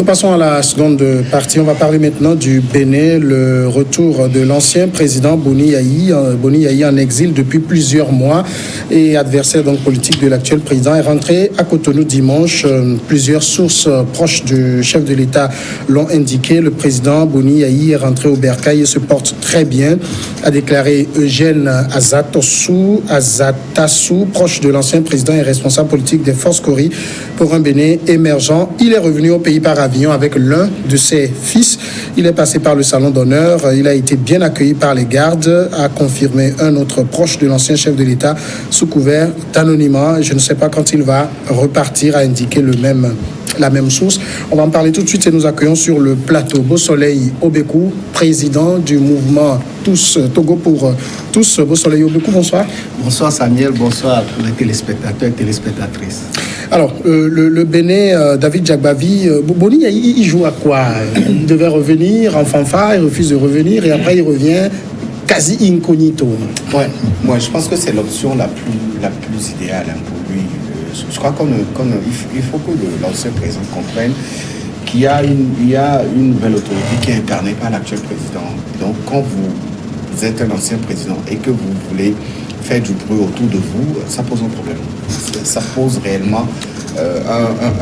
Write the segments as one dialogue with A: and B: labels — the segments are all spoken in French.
A: Nous passons à la seconde partie. On va parler maintenant du Bénin, le retour de l'ancien président Boni Yayi. Boni Yayi en exil depuis plusieurs mois et adversaire donc politique de l'actuel président est rentré à Cotonou dimanche. Plusieurs sources proches du chef de l'État l'ont indiqué. Le président Boni Yayi est rentré au Bercail et se porte très bien, a déclaré Eugène Azatassou, proche de l'ancien président et responsable politique des forces Cori pour un Bénin émergent. Il est revenu au pays par avion avec l'un de ses fils. Il est passé par le salon d'honneur. Il a été bien accueilli par les gardes, a confirmé un autre proche de l'ancien chef de l'État sous couvert d'anonymat. Je ne sais pas quand il va repartir, a indiqué la même source. On va en parler tout de suite et nous accueillons sur le plateau Beausoleil Obekou, président du mouvement Togo pour tous. Beausoleil Obekou, bonsoir.
B: Bonsoir Samuel, bonsoir à tous les téléspectateurs et téléspectatrices.
A: Alors, le Bénin, David Jagbavi, Boni, il joue à quoi? Il devait revenir en fanfare, il refuse de revenir et après il revient quasi incognito.
C: Ouais, moi je pense que c'est l'option la plus idéale pour lui. Je crois qu'il faut que l'ancien président comprenne qu'il y a une nouvelle autorité qui est incarnée par l'actuel président. Donc quand vous êtes un ancien président et que vous voulez faire du bruit autour de vous, ça pose un problème. Ça pose réellement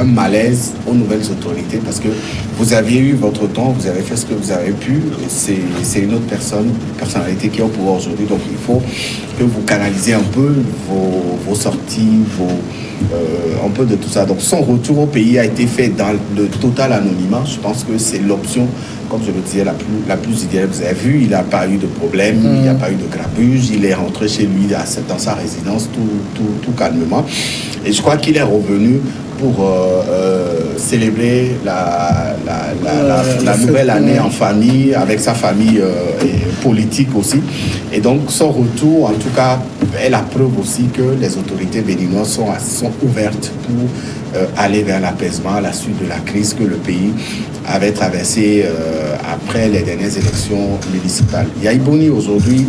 C: un malaise aux nouvelles autorités parce que vous aviez eu votre temps, vous avez fait ce que vous avez pu. C'est une autre personnalité qui est au pouvoir aujourd'hui. Donc il faut que vous canalisez un peu vos sorties, un peu de tout ça. Donc son retour au pays a été fait dans le total anonymat. Je pense que c'est l'option, comme je le disais, la plus idéale. Vous avez vu, il n'a pas eu de problème, il n'y a pas eu de grabuge. Il est rentré chez lui dans sa résidence tout calmement. Et je crois qu'il est revenu pour célébrer la nouvelle année en famille, avec sa famille politique aussi. Et donc son retour, en tout cas, est la preuve aussi que les autorités béninoises sont ouvertes pour aller vers l'apaisement à la suite de la crise que le pays avait traversée après les dernières élections municipales. Yayi Boni aujourd'hui,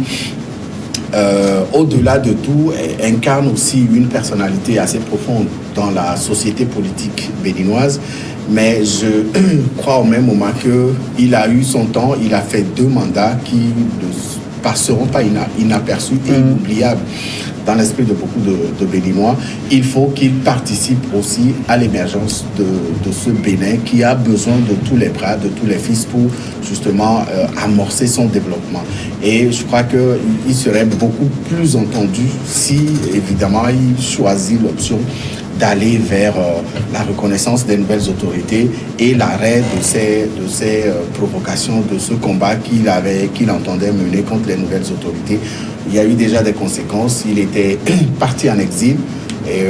C: au-delà de tout, incarne aussi une personnalité assez profonde dans la société politique béninoise. Mais je crois au même moment qu'il a eu son temps, il a fait 2 mandats qui ne passeront pas inaperçus et inoubliables dans l'esprit de beaucoup de Béninois. Il faut qu'il participe aussi à l'émergence de ce Bénin qui a besoin de tous les bras, de tous les fils pour justement amorcer son développement. Et je crois qu'il serait beaucoup plus entendu si, évidemment, il choisit l'option d'aller vers la reconnaissance des nouvelles autorités et l'arrêt de ces provocations, de ce combat qu'il entendait mener contre les nouvelles autorités. Il y a eu déjà des conséquences. Il était parti en exil et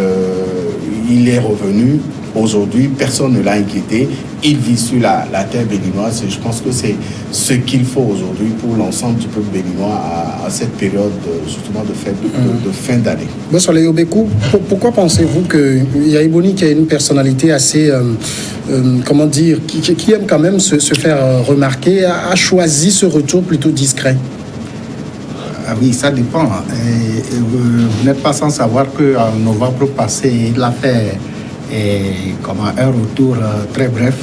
C: il est revenu. Aujourd'hui, personne ne l'a inquiété. Il vit sur la terre béninoise et je pense que c'est ce qu'il faut aujourd'hui pour l'ensemble du peuple béninois à cette période justement de fin d'année.
A: Beausoleil Obekou, pourquoi pensez-vous que Yayi Boni, qui a une personnalité assez, comment dire, qui aime quand même se faire remarquer, a choisi ce retour plutôt discret?
B: Ah oui, ça dépend. Vous n'êtes pas sans savoir qu'en novembre passé, il a fait un retour très bref.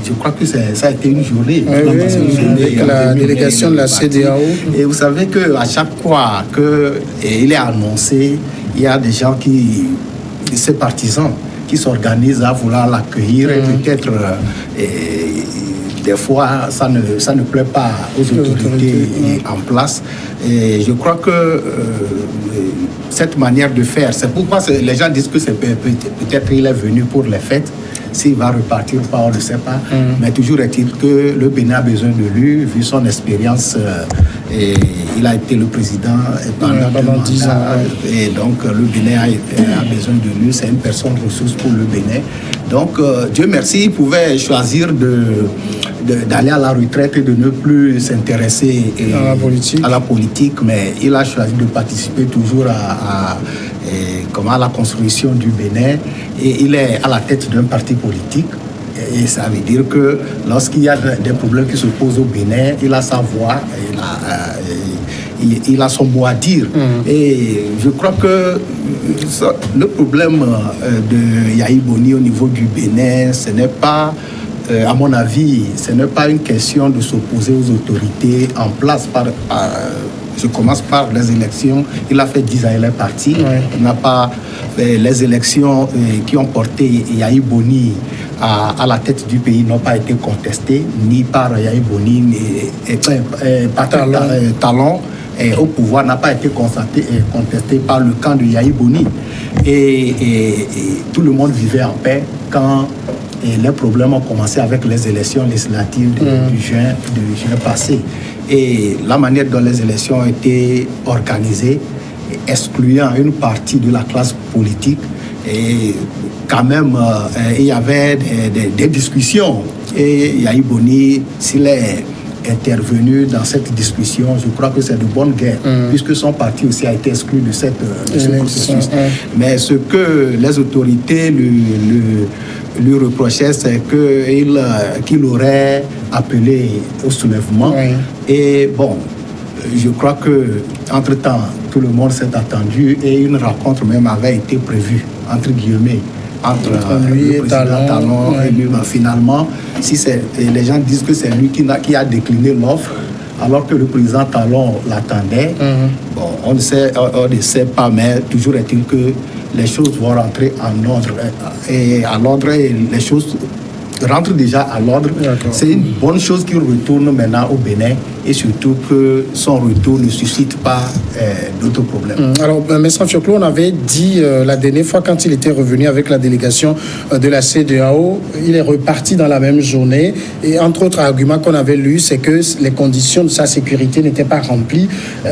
B: Je crois que ça a été une journée.
A: Avec la délégation de la CEDEAO.
B: Et vous savez qu'à chaque fois qu'il est annoncé, il y a des gens ses partisans, qui s'organisent à vouloir l'accueillir et peut-être des fois ça ne plaît pas aux autorités en place. Et je crois que cette manière de faire, c'est pourquoi les gens disent que peut-être il est venu pour les fêtes. S'il va repartir ou pas, on ne sait pas. Mais toujours est-il que le Bénin a besoin de lui, vu son expérience. Et il a été le président pendant 10 ans. Et donc, le Bénin a besoin de lui. C'est une personne ressource pour le Bénin. Donc, Dieu merci, il pouvait choisir d'aller à la retraite et de ne plus s'intéresser à la politique. Mais il a choisi de participer toujours à la construction du Bénin. Et il est à la tête d'un parti politique. Et ça veut dire que lorsqu'il y a des problèmes qui se posent au Bénin, il a sa voix, il a son mot à dire. Et je crois que le problème de Yahi Boni au niveau du Bénin, ce n'est pas, à mon avis, ce n'est pas une question de s'opposer aux autorités en place. Je commence par les élections. Il a fait 10 ans, il est parti. Il n'a pas fait les élections qui ont porté Yahi Boni à la tête du pays n'ont pas été contestées, ni par Yahi Boni, ni par Talon. Au pouvoir n'a pas été contesté par le camp de Yahi Boni. Et tout le monde vivait en paix quand les problèmes ont commencé avec les élections législatives de juin passé. Et la manière dont les élections ont été organisées, excluant une partie de la classe politique, et quand même, il y avait des discussions. Et Yahi Boni, s'il est intervenu dans cette discussion, je crois que c'est de bonne guerre, puisque son parti aussi a été exclu de ce processus. Mais ce que les autorités lui reprochaient, c'est qu'il aurait appelé au soulèvement. Et bon, je crois que entre-temps, tout le monde s'est attendu et une rencontre même avait été prévue, entre guillemets, entre lui et Talon et lui. Finalement, les gens disent que c'est lui qui a décliné l'offre, alors que le président Talon l'attendait. Bon, on ne sait pas, mais toujours est-il que les choses vont rentrer en ordre. Et à l'ordre, les choses rentrent déjà à l'ordre. C'est une bonne chose qu'il retourne maintenant au Bénin et surtout que son retour ne suscite pas d'autres problèmes.
A: Alors, M. Fioclo, on avait dit la dernière fois quand il était revenu avec la délégation de la CEDEAO, il est reparti dans la même journée et entre autres arguments qu'on avait lus, c'est que les conditions de sa sécurité n'étaient pas remplies.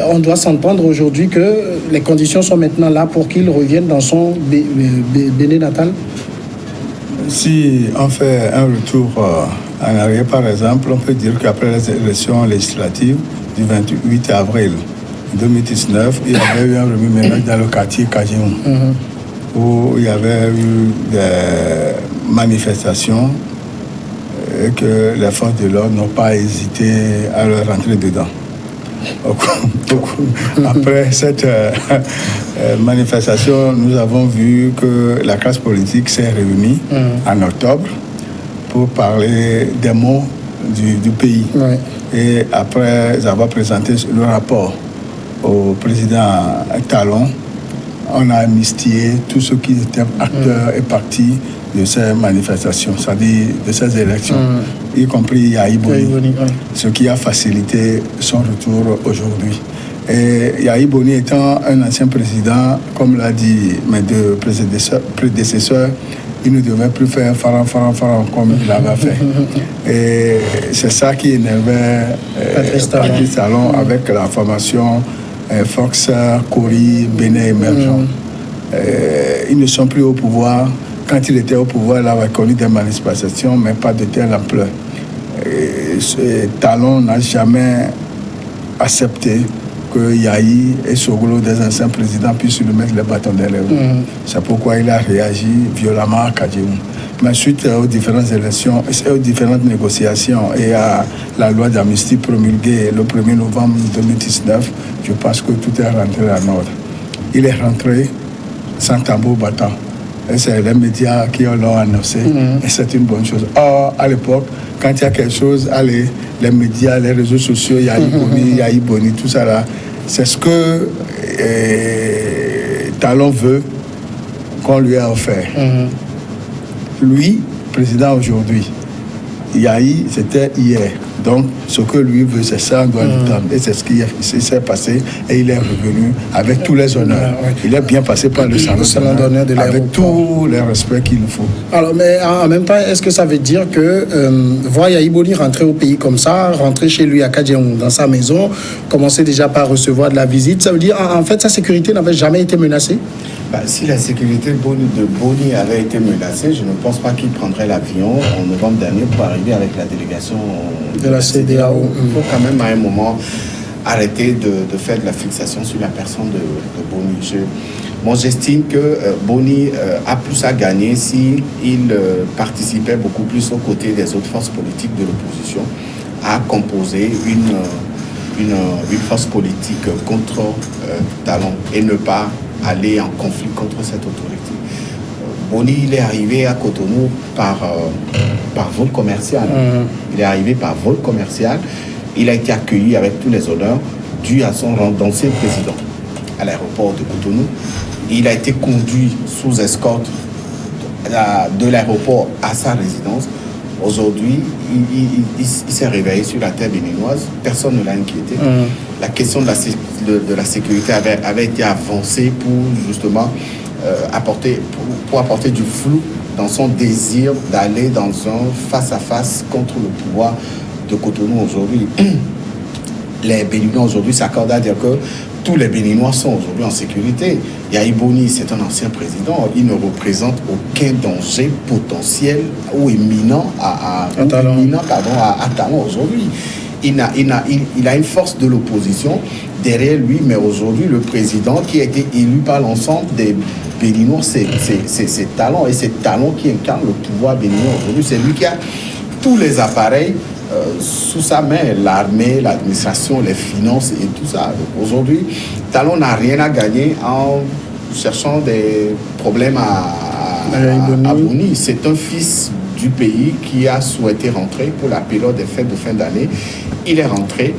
A: On doit s'entendre aujourd'hui que les conditions sont maintenant là pour qu'il revienne dans son Bénin natal.
D: Si on fait un retour en arrière, par exemple, on peut dire qu'après les élections législatives du 28 avril 2019, il y avait eu un remue-ménage dans le quartier Kadjehoum, où il y avait eu des manifestations et que les forces de l'ordre n'ont pas hésité à leur rentrer dedans. Après cette manifestation, nous avons vu que la classe politique s'est réunie en octobre pour parler des maux du pays. Et après avoir présenté le rapport au président Talon, on a amnistié tous ceux qui étaient acteurs et partis de ces manifestations, c'est-à-dire de ces élections, y compris Yahi Boni, ce qui a facilité son retour aujourd'hui. Et Yahi Boni étant un ancien président, comme l'a dit mes deux prédécesseurs, il ne devait plus faire faran comme il avait fait. Et c'est ça qui énervait Patrice Talon avec la formation Fox, Kori, Bénin émergent. Ils ne sont plus au pouvoir. Quand il était au pouvoir, il avait connu des manifestations, mais pas de telle ampleur. Talon n'a jamais accepté que Yahi et Soglo, des anciens présidents, puissent lui mettre les bâtons dans les roues. C'est pourquoi il a réagi violemment à Kadjehoum. Mais suite aux différentes élections, aux différentes négociations et à la loi d'amnistie promulguée le 1er novembre 2019, je pense que tout est rentré en ordre. Il est rentré sans tambour battant. Et c'est les médias qui l'ont annoncé. Et c'est une bonne chose. Or, à l'époque, quand il y a quelque chose, allez, les médias, les réseaux sociaux, Yahi Boni, tout ça là, c'est ce que Talon veut qu'on lui a offert. Lui, président aujourd'hui, Yahi, c'était hier. Donc, ce que lui veut, c'est ça, on doit lui tendre. Et c'est ce qui s'est passé. Et il est revenu avec tous les honneurs. Il est bien passé par le salon d'honneur de l'aéroport. Avec tous les respects qu'il faut.
A: Alors, mais en même temps, est-ce que ça veut dire que voir Yahi Boni rentrer au pays comme ça, rentrer chez lui à Kadjehoum, dans sa maison, commencer déjà par recevoir de la visite, ça veut dire, en fait, sa sécurité n'avait jamais été menacée?
C: Si la sécurité de Boni avait été menacée, je ne pense pas qu'il prendrait l'avion en novembre dernier pour arriver avec la délégation
A: de la CEDEAO.
C: Il faut quand même à un moment arrêter de faire de la fixation sur la personne de Boni. Moi, j'estime que Boni a plus à gagner s'il participait beaucoup plus aux côtés des autres forces politiques de l'opposition à composer une force politique contre Talon et ne pas aller en conflit contre cette autorité. Boni, il est arrivé à Cotonou par vol commercial. Il est arrivé par vol commercial. Il a été accueilli avec tous les honneurs dus à son rang d'ancien président à l'aéroport de Cotonou. Il a été conduit sous escorte de l'aéroport à sa résidence. Aujourd'hui, il s'est réveillé sur la terre béninoise. Personne ne l'a inquiété. La question de la sécurité avait été avancée pour justement apporter du flou dans son désir d'aller dans un face-à-face contre le pouvoir de Cotonou aujourd'hui. Les Béninois aujourd'hui s'accordent à dire que tous les Béninois sont aujourd'hui en sécurité. Yahi Boni, c'est un ancien président. Il ne représente aucun danger potentiel ou imminent à Talon aujourd'hui. Il a une force de l'opposition derrière lui, mais aujourd'hui, le président qui a été élu par l'ensemble des Béninois, c'est Talon, et c'est Talon qui incarne le pouvoir béninois aujourd'hui. C'est lui qui a tous les appareils sous sa main, l'armée, l'administration, les finances et tout ça. Aujourd'hui, Talon n'a rien à gagner en cherchant des problèmes à Boni. C'est un fils du pays qui a souhaité rentrer pour la période des fêtes de fin d'année. Il est rentré,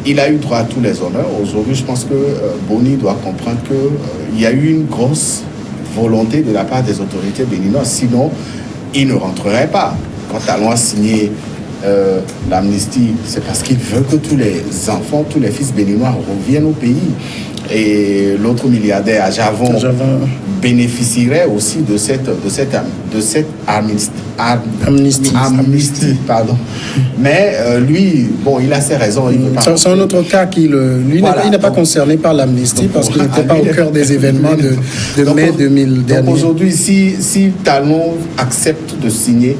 C: il a eu droit à tous les honneurs. Aujourd'hui, je pense que Boni doit comprendre qu'il y a eu une grosse volonté de la part des autorités béninoises, sinon il ne rentrerait pas. Quand Talon a signé l'amnistie, c'est parce qu'il veut que tous les enfants, tous les fils béninois reviennent au pays. Et l'autre milliardaire, Javon, bénéficierait aussi de cette amnistie. Pardon. Mais lui, bon, il a ses raisons.
A: C'est un autre cas qui, lui, voilà, il n'est pas concerné par l'amnistie parce qu'il n'était pas au cœur des événements de mai 2000 dernier.
C: Donc aujourd'hui, si Talon accepte de signer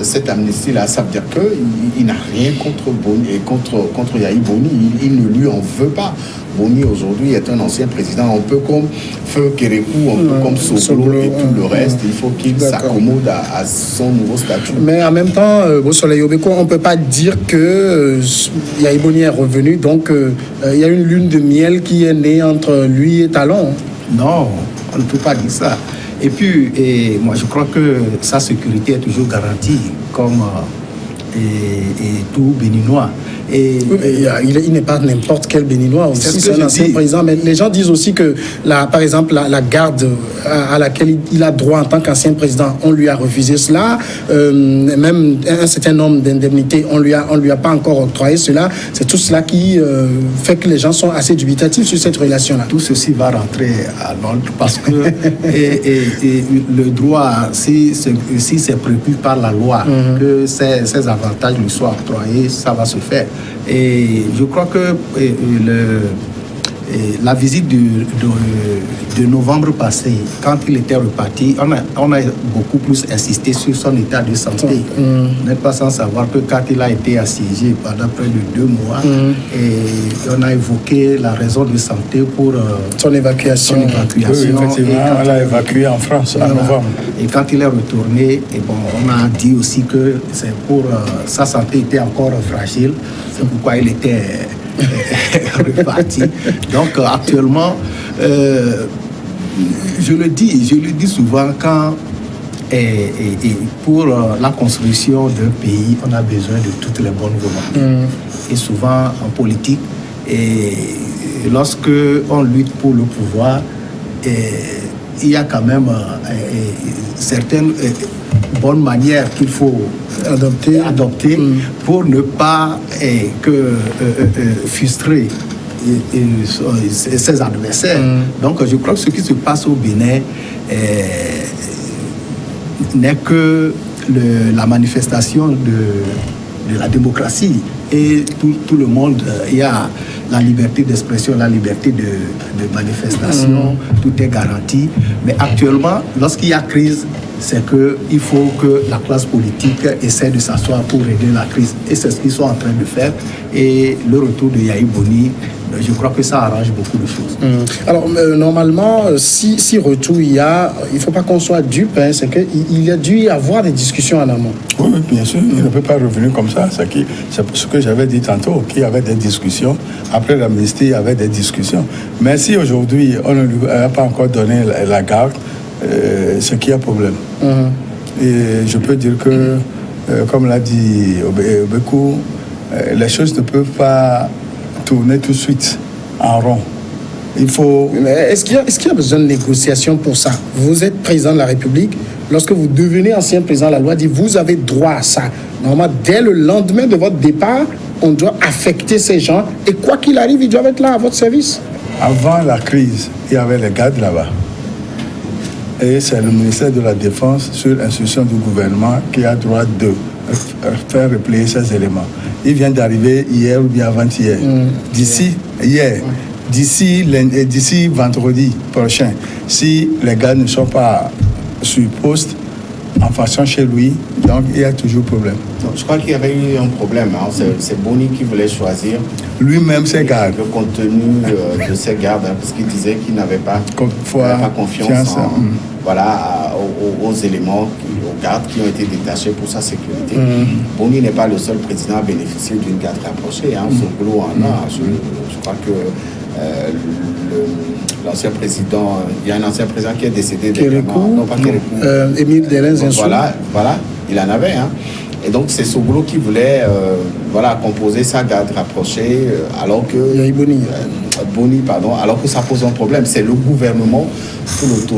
C: cette amnistie-là, ça veut dire qu'il n'a rien contre Boni et contre Yahi Boni. Il ne lui en veut pas. Boni aujourd'hui est un ancien président, un peu comme Feu Kérékou, un peu comme Sokolo et tout le reste. Il faut qu'il s'accommode à son nouveau statut.
A: Mais en même temps, Soleil Obeko, on ne peut pas dire que Yahi Boni est revenu. Donc, il y a une lune de miel qui est née entre lui et Talon.
B: Non, on ne peut pas dire ça. Et puis, moi, je crois que sa sécurité est toujours garantie, comme tout Béninois.
A: Il n'est pas n'importe quel Béninois aussi, c'est un ancien président. Mais les gens disent aussi que, par exemple, la garde à laquelle il a droit en tant qu'ancien président, on lui a refusé cela. Même un certain nombre d'indemnités, on lui a pas encore octroyé cela. C'est tout cela qui fait que les gens sont assez dubitatifs sur cette relation-là.
B: Tout ceci va rentrer à l'ordre parce que le droit, si c'est prévu par la loi, que ces avantages lui soient octroyés, ça va se faire. Et je crois que la visite de novembre passé, quand il était reparti, on a beaucoup plus insisté sur son état de santé. Vous n'êtes pas sans savoir que quand il a été assiégé pendant près de 2 mois, et on a évoqué la raison de santé pour
A: son évacuation.
D: Oui, effectivement, on l'a évacué en France en novembre.
B: Et quand il est retourné, on a dit aussi que c'est pour sa santé était encore fragile, c'est pourquoi il était reparti. Donc actuellement, je le dis souvent, quand pour la construction d'un pays, on a besoin de toutes les bonnes volontés. Et souvent en politique, et lorsque on lutte pour le pouvoir, il y a quand même certaines bonnes manières qu'il faut adopter pour ne pas frustrer ses adversaires. Donc je crois que ce qui se passe au Bénin n'est que la manifestation de la démocratie. Et tout le monde, il y a la liberté d'expression, la liberté de manifestation, tout est garanti. Mais actuellement, lorsqu'il y a crise, c'est qu'il faut que la classe politique essaie de s'asseoir pour régler la crise. Et c'est ce qu'ils sont en train de faire. Et le retour de Yahi Boni je crois que ça arrange beaucoup de choses.
A: Alors, normalement, si retour il y a, il ne faut pas qu'on soit dupe, hein, c'est qu'il a dû y avoir des discussions en amont.
D: Oui, bien sûr, il ne peut pas revenir comme ça. C'est ce que j'avais dit tantôt, qu'il y avait des discussions. Après l'amnistie, il y avait des discussions. Mais si aujourd'hui, on ne lui a pas encore donné la garde, c'est qu'il y a problème. Et je peux dire que, comme l'a dit Obekou, les choses ne peuvent pas tourner tout de suite en rond. Il faut...
A: Mais est-ce qu'il y a besoin de négociation pour ça? Vous êtes président de la République. Lorsque vous devenez ancien président, la loi dit vous avez droit à ça. Normalement, dès le lendemain de votre départ, on doit affecter ces gens. Et quoi qu'il arrive, ils doivent être là à votre service.
D: Avant la crise, il y avait les gardes là-bas. Et c'est le ministère de la Défense, sur instruction du gouvernement, qui a droit de faire replier ces éléments. Il vient d'arriver hier ou bien avant-hier. D'ici vendredi prochain, si les gars ne sont pas sur poste, en façon chez lui, donc il y a toujours problème.
C: Donc, je crois qu'il y avait eu un problème. Hein. C'est Boni qui voulait choisir
D: lui-même ses gardes.
C: Le contenu de ses gardes, hein, parce qu'il disait qu'il n'avait pas confiance aux éléments, aux gardes qui ont été détachés pour sa sécurité. Boni n'est pas le seul président à bénéficier d'une garde rapprochée. Hein. Soglo en a. Je crois que l'ancien président, il y a un ancien président qui est décédé dernièrement. Non, pas Kérékou.
A: Émile Delens-Zinsou.
C: Voilà, il en avait. Hein. Et donc c'est Soglo qui voulait composer sa garde rapprochée alors que alors que ça pose un problème. C'est le gouvernement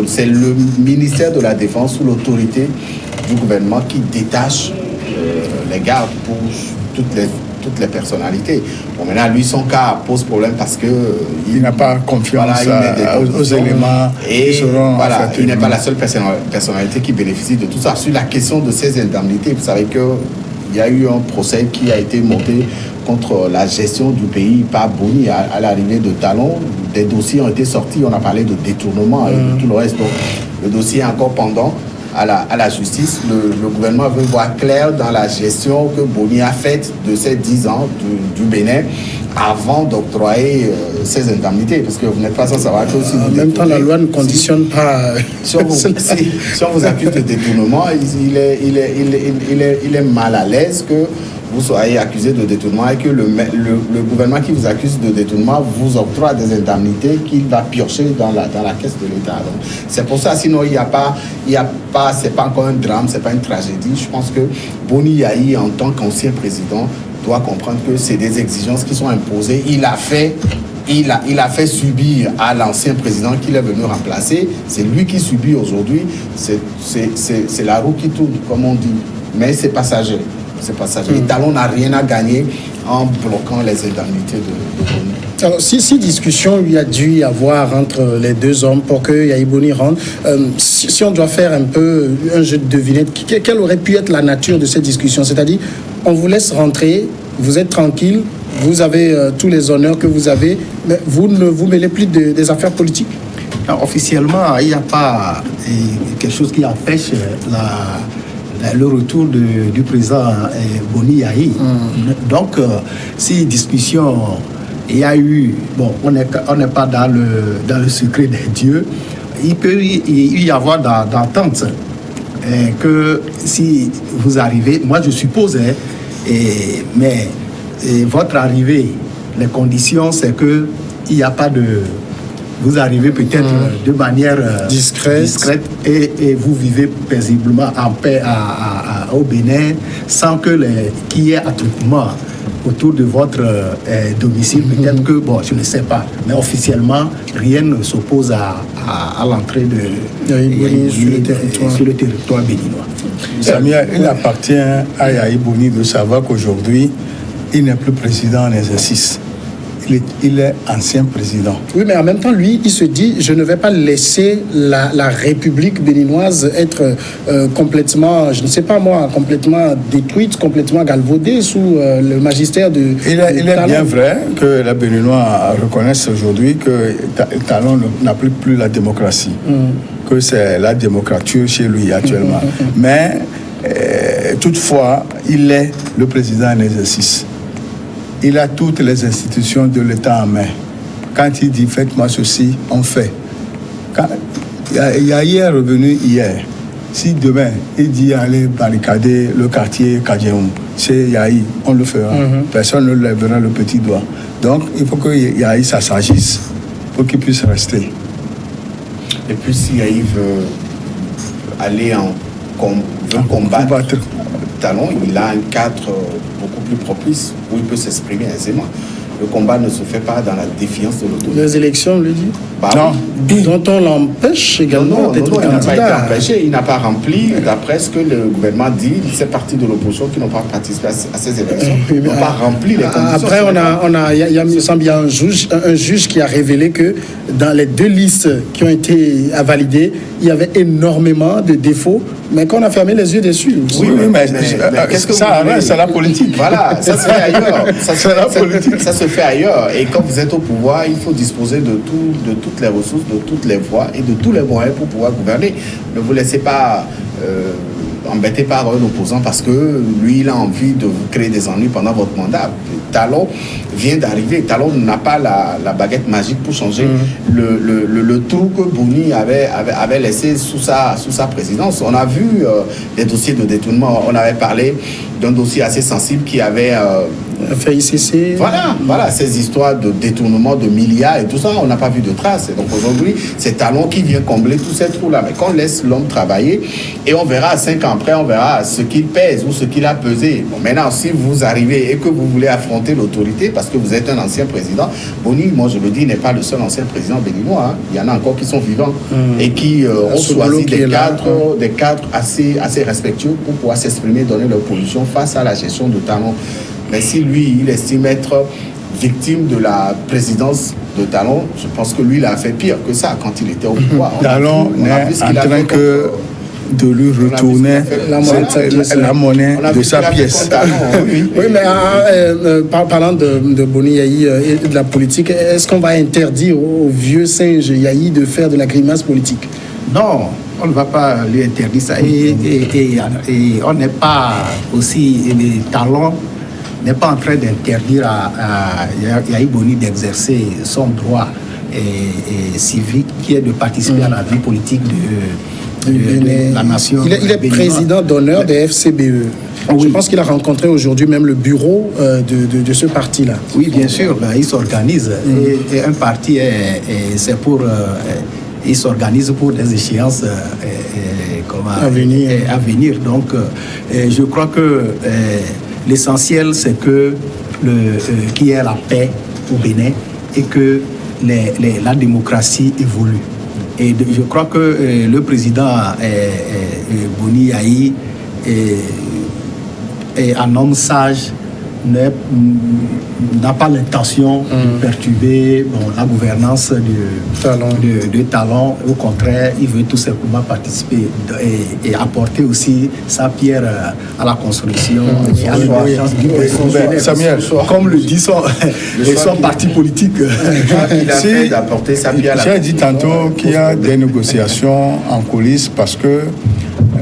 C: c'est le ministère de la Défense sous l'autorité du gouvernement qui détache les gardes pour toutes les personnalités. Bon, maintenant, lui, son cas pose problème parce que
D: il n'a pas confiance aux éléments
C: et il n'est pas la seule personnalité qui bénéficie de tout ça. Sur la question de ces indemnités, vous savez qu'il y a eu un procès qui a été monté contre la gestion du pays par Boni à l'arrivée de Talon. Des dossiers ont été sortis, on a parlé de détournement et de tout le reste. Donc, le dossier est encore pendant à la justice. Le gouvernement veut voir clair dans la gestion que Boni a faite de ces 10 ans du Bénin avant d'octroyer ces indemnités. Parce que vous n'êtes pas sans savoir que si vous...
A: En même temps, la loi ne conditionne pas...
C: Si on vous accuse de détournement, il est mal à l'aise que vous soyez accusé de détournement et que le gouvernement qui vous accuse de détournement vous octroie des indemnités qu'il va piocher dans la caisse de l'État. Donc, c'est pour ça, sinon c'est pas encore un drame, c'est pas une tragédie. Je pense que Boni Yayi, en tant qu'ancien président, doit comprendre que c'est des exigences qui sont imposées. Il a fait subir à l'ancien président qu'il est venu remplacer. C'est lui qui subit aujourd'hui. C'est la roue qui tourne, comme on dit. Mais c'est passager. Et Talon n'a rien à gagner en bloquant les indemnités de Boni.
A: Alors, si discussion il y a dû y avoir entre les deux hommes pour que Yayi Boni rentre, si on doit faire un peu un jeu de devinette, quelle aurait pu être la nature de cette discussion? C'est-à-dire, on vous laisse rentrer, vous êtes tranquille, vous avez tous les honneurs que vous avez, mais vous ne vous mêlez plus des affaires politiques?
B: Non, officiellement, il n'y a pas quelque chose qui empêche le retour du président Boni Yayi. Donc, si discussion il y a eu, bon, on n'est pas dans le secret des dieux, il peut y avoir d'entente que si vous arrivez, moi je suppose, mais votre arrivée, les conditions, c'est que il n'y a pas de... Vous arrivez peut-être de manière discrète et vous vivez paisiblement en paix au Bénin sans qu'il y ait attroupement autour de votre domicile. Peut-être que, bon, je ne sais pas, mais officiellement, rien ne s'oppose à l'entrée de
A: Yayi sur
B: le territoire béninois.
D: Samia, il appartient à Yayi Boni de savoir qu'aujourd'hui, il n'est plus président en exercice. Il est ancien président.
A: Oui, mais en même temps, lui, il se dit, je ne vais pas laisser la République béninoise être complètement, je ne sais pas moi, complètement détruite, complètement galvaudée sous le magistère de
D: Il est bien vrai que les Béninois reconnaissent aujourd'hui que Talon n'a plus la démocratie, que c'est la démocrature chez lui actuellement. Mais toutefois, il est le président en exercice. Il a toutes les institutions de l'État en main. quand il dit faites-moi ceci, on fait. Yahi est revenu hier. Si demain, il dit aller barricader le quartier Kadjeoum, c'est Yahi, on le fera. Personne ne lèvera le petit doigt. Donc, il faut que Yahi s'agisse pour qu'il puisse rester.
C: Et puis, si Yahi veut aller combattre Talon, il a un cadre beaucoup plus propice où il peut s'exprimer aisément. Le combat ne se fait pas dans la défiance de l'autorité.
A: Les élections, on le dit.
D: Non.
A: Dont on l'empêche également d'être candidat.
C: Il n'a pas été empêché, il n'a pas rempli, d'après ce que le gouvernement dit, ces partis de l'opposition qui n'ont pas participé à ces élections n'ont pas rempli les conditions.
A: Après, il me semble qu'il y a un juge qui a révélé que dans les 2 listes qui ont été validées, il y avait énormément de défauts, mais qu'on a fermé les yeux dessus.
D: Oui, mais qu'est-ce que ça c'est la politique.
C: Voilà, ça se fait ailleurs.
D: C'est la politique.
C: Ça se fait ailleurs. Et quand vous êtes au pouvoir, il faut disposer de toutes les ressources, de toutes les voies et de tous les moyens pour pouvoir gouverner. Ne vous laissez pas embêter par un opposant parce que lui, il a envie de vous créer des ennuis pendant votre mandat. Talon vient d'arriver. Talon n'a pas la baguette magique pour changer le trou que Bouni avait laissé sous sa présidence. On a vu des dossiers de détournement. On avait parlé d'un dossier assez sensible qui avait
A: fait ICC.
C: Voilà, ces histoires de détournement de milliards et tout ça, on n'a pas vu de traces. Et donc aujourd'hui, c'est Talon qui vient combler tous ces trous-là. Mais qu'on laisse l'homme travailler et on verra 5 ans après, on verra ce qu'il pèse ou ce qu'il a pesé. Bon, maintenant, si vous arrivez et que vous voulez affronter l'autorité, parce que vous êtes un ancien président, Boni, moi je le dis, n'est pas le seul ancien président béninois. Hein. Il y en a encore qui sont vivants et qui ont choisi des cadres assez respectueux pour pouvoir s'exprimer, donner leur position face à la gestion de Talon. Mais si lui, il estime être victime de la présidence de Talon, je pense que lui, il a fait pire que ça quand il était au pouvoir.
D: Talon n'est en train que de lui retourner la monnaie de sa pièce.
A: Oui, mais parlant de Boni Yahi et de la politique, est-ce qu'on va interdire au vieux singe Yahi de faire de la grimace politique?
B: Non, on ne va pas lui interdire ça. Et on n'est pas aussi... Talon n'est pas en train d'interdire à Yahi Boni d'exercer son droit civique qui est de participer à la vie politique de la nation.
A: Il est président d'honneur des FCBE. Oui. Je pense qu'il a rencontré aujourd'hui même le bureau de ce parti-là.
B: Oui, bien sûr, il s'organise. Et un parti, c'est pour... il s'organise pour des échéances à venir. Donc, je crois que l'essentiel, c'est qu'il y ait la paix au Bénin et que la démocratie évolue. Et je crois que le président Boni Yahi est un homme sage, n'a pas l'intention de perturber la gouvernance de Talon. Au contraire, il veut tout simplement participer et apporter aussi sa pierre à la construction et à l'émergence du pays.
D: Samuel,
B: comme le dit son parti politique.
C: Il a fait d'apporter sa pierre à la...
D: J'ai dit tantôt qu'il y a des négociations en coulisses parce que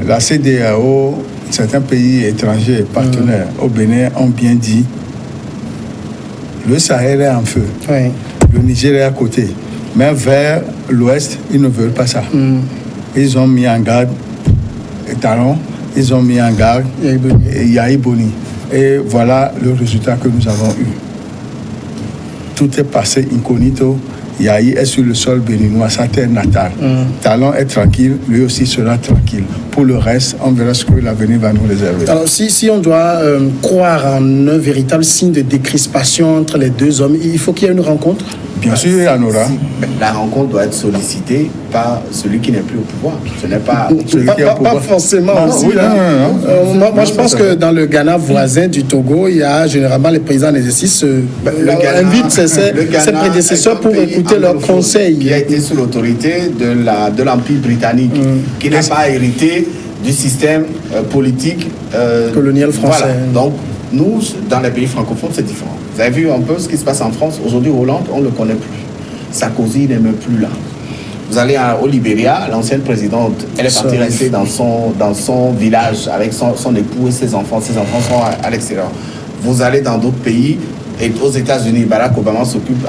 D: la CEDEAO, certains pays étrangers partenaires au Bénin ont bien dit le Sahel est en feu, le Niger est à côté, mais vers l'ouest, ils ne veulent pas ça. Ils ont mis en garde Talon, ils ont mis en garde Yahi Boni. Et voilà le résultat que nous avons eu. Tout est passé incognito. Yahi est sur le sol béninois, sa terre natale. Talon est tranquille, lui aussi sera tranquille. Pour le reste, on verra ce que l'avenir va nous réserver.
A: Alors, si on doit croire en un véritable signe de décrispation entre les deux hommes, il faut qu'il y ait une rencontre?
D: Bien sûr, il y en aura.
C: La rencontre doit être sollicitée par celui qui n'est plus au pouvoir. Ce n'est pas
A: celui qui est au pouvoir. Pas forcément. Moi, je pense que dans le Ghana voisin du Togo, il y a généralement les présidents en exercice invitent ses prédécesseurs pour écouter leurs conseils.
C: Qui a été sous l'autorité de l'Empire britannique, qui n'a pas hérité du système politique
A: colonial français.
C: Voilà. Donc, nous, dans les pays francophones, c'est différent. Vous avez vu un peu ce qui se passe en France. Aujourd'hui, Hollande, on ne le connaît plus. Sarkozy n'est même plus là. Vous allez au Libéria, l'ancienne présidente, elle est partie rester dans son village avec son époux et ses enfants. Ses enfants sont à l'extérieur. Vous allez dans d'autres pays, Et aux États-Unis, Barack Obama s'occupe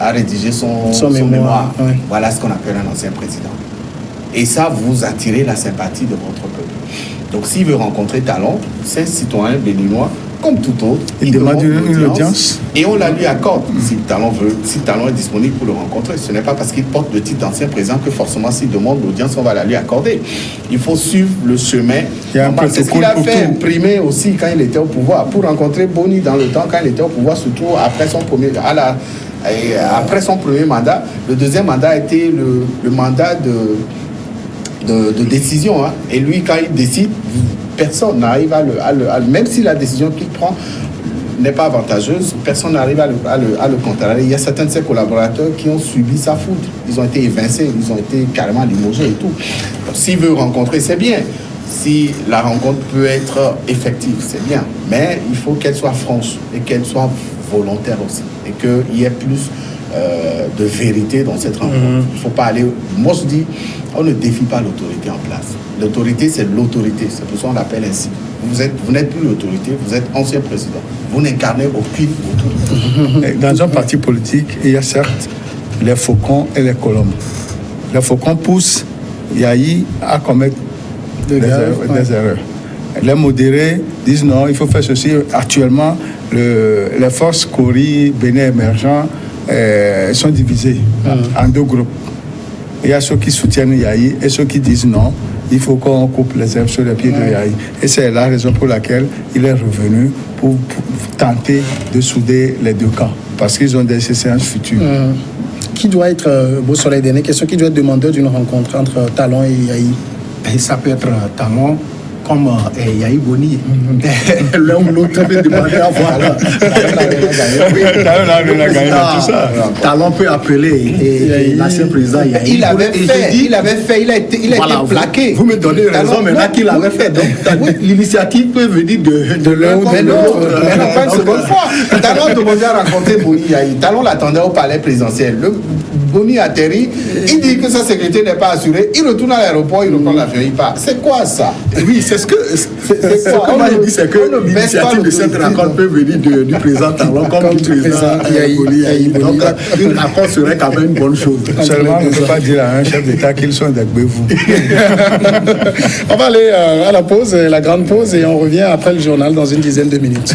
C: à rédiger son mémoire.
A: Ouais.
C: Voilà ce qu'on appelle un ancien président. Et ça, vous attirez la sympathie de votre peuple. Donc, s'il veut rencontrer Talon, c'est un citoyen béninois, comme tout autre.
D: Il demande une audience.
C: Et on la lui accorde. Si Talon est disponible pour le rencontrer, ce n'est pas parce qu'il porte le titre d'ancien président que forcément, s'il demande l'audience, on va la lui accorder. Il faut suivre le chemin. C'est ce qu'il a fait imprimer aussi quand il était au pouvoir. Pour rencontrer Boni dans le temps, quand il était au pouvoir, surtout après son premier mandat. Le deuxième mandat a été le mandat de décision. Hein. Et lui, quand il décide, personne n'arrive même si la décision qu'il prend n'est pas avantageuse, personne n'arrive à le contrer. Il y a certains de ses collaborateurs qui ont subi sa foudre. Ils ont été évincés, ils ont été carrément limogés et tout. S'il veut rencontrer, c'est bien. Si la rencontre peut être effective, c'est bien. Mais il faut qu'elle soit franche et qu'elle soit volontaire aussi. Et qu'il y ait plus de vérité dans cette rencontre. Il ne faut pas aller... Moi, je dis, on ne défie pas l'autorité en place. L'autorité, c'est l'autorité. C'est pour ça qu'on l'appelle ainsi. Vous n'êtes plus l'autorité, vous êtes ancien président. Vous n'incarnez aucune autorité.
D: Dans un parti politique, il y a certes les faucons et les colombes. Les faucons poussent Yahi à commettre des erreurs. Les modérés disent non, il faut faire ceci. Actuellement, les forces Kori, Bénin émergent sont divisées en deux groupes. Il y a ceux qui soutiennent Yahi et ceux qui disent non, il faut qu'on coupe les herbes sur les pieds de Yahi. Et c'est la raison pour laquelle il est revenu pour tenter de souder les deux camps, parce qu'ils ont des séances futures.
A: Qui doit être, Beau Soleil, dernière question, qui doit être demandeur d'une rencontre entre Talon et Yahi?
B: Et ça peut être Talon comme Yahi Boni. L'un ou l'autre peut demander à voir. Talon peut appeler l'ancien président Yahi.
C: Il avait fait, il a été plaqué.
B: Vous me donnez raison maintenant qu'il avait fait. Donc, l'initiative peut venir de l'un ou de l'autre.
C: Pas une seconde fois. Talon demandait à rencontrer Boni Yahi. Talon l'attendait au palais présidentiel. Boni atterrit, il dit que sa sécurité n'est pas assurée. Il retourne à l'aéroport, il reprend l'avion, il part. C'est quoi ça?
B: Oui, c'est ce que moi je dis, c'est que l'initiative de cette rencontre peut venir du président Talon comme du président Yahi. Donc, une rencontre serait quand même une bonne chose.
D: Seulement, on ne peut pas dire à un chef d'État qu'ils sont des bévous.
A: On va aller à la pause, la grande pause, et on revient après le journal dans une dizaine de minutes.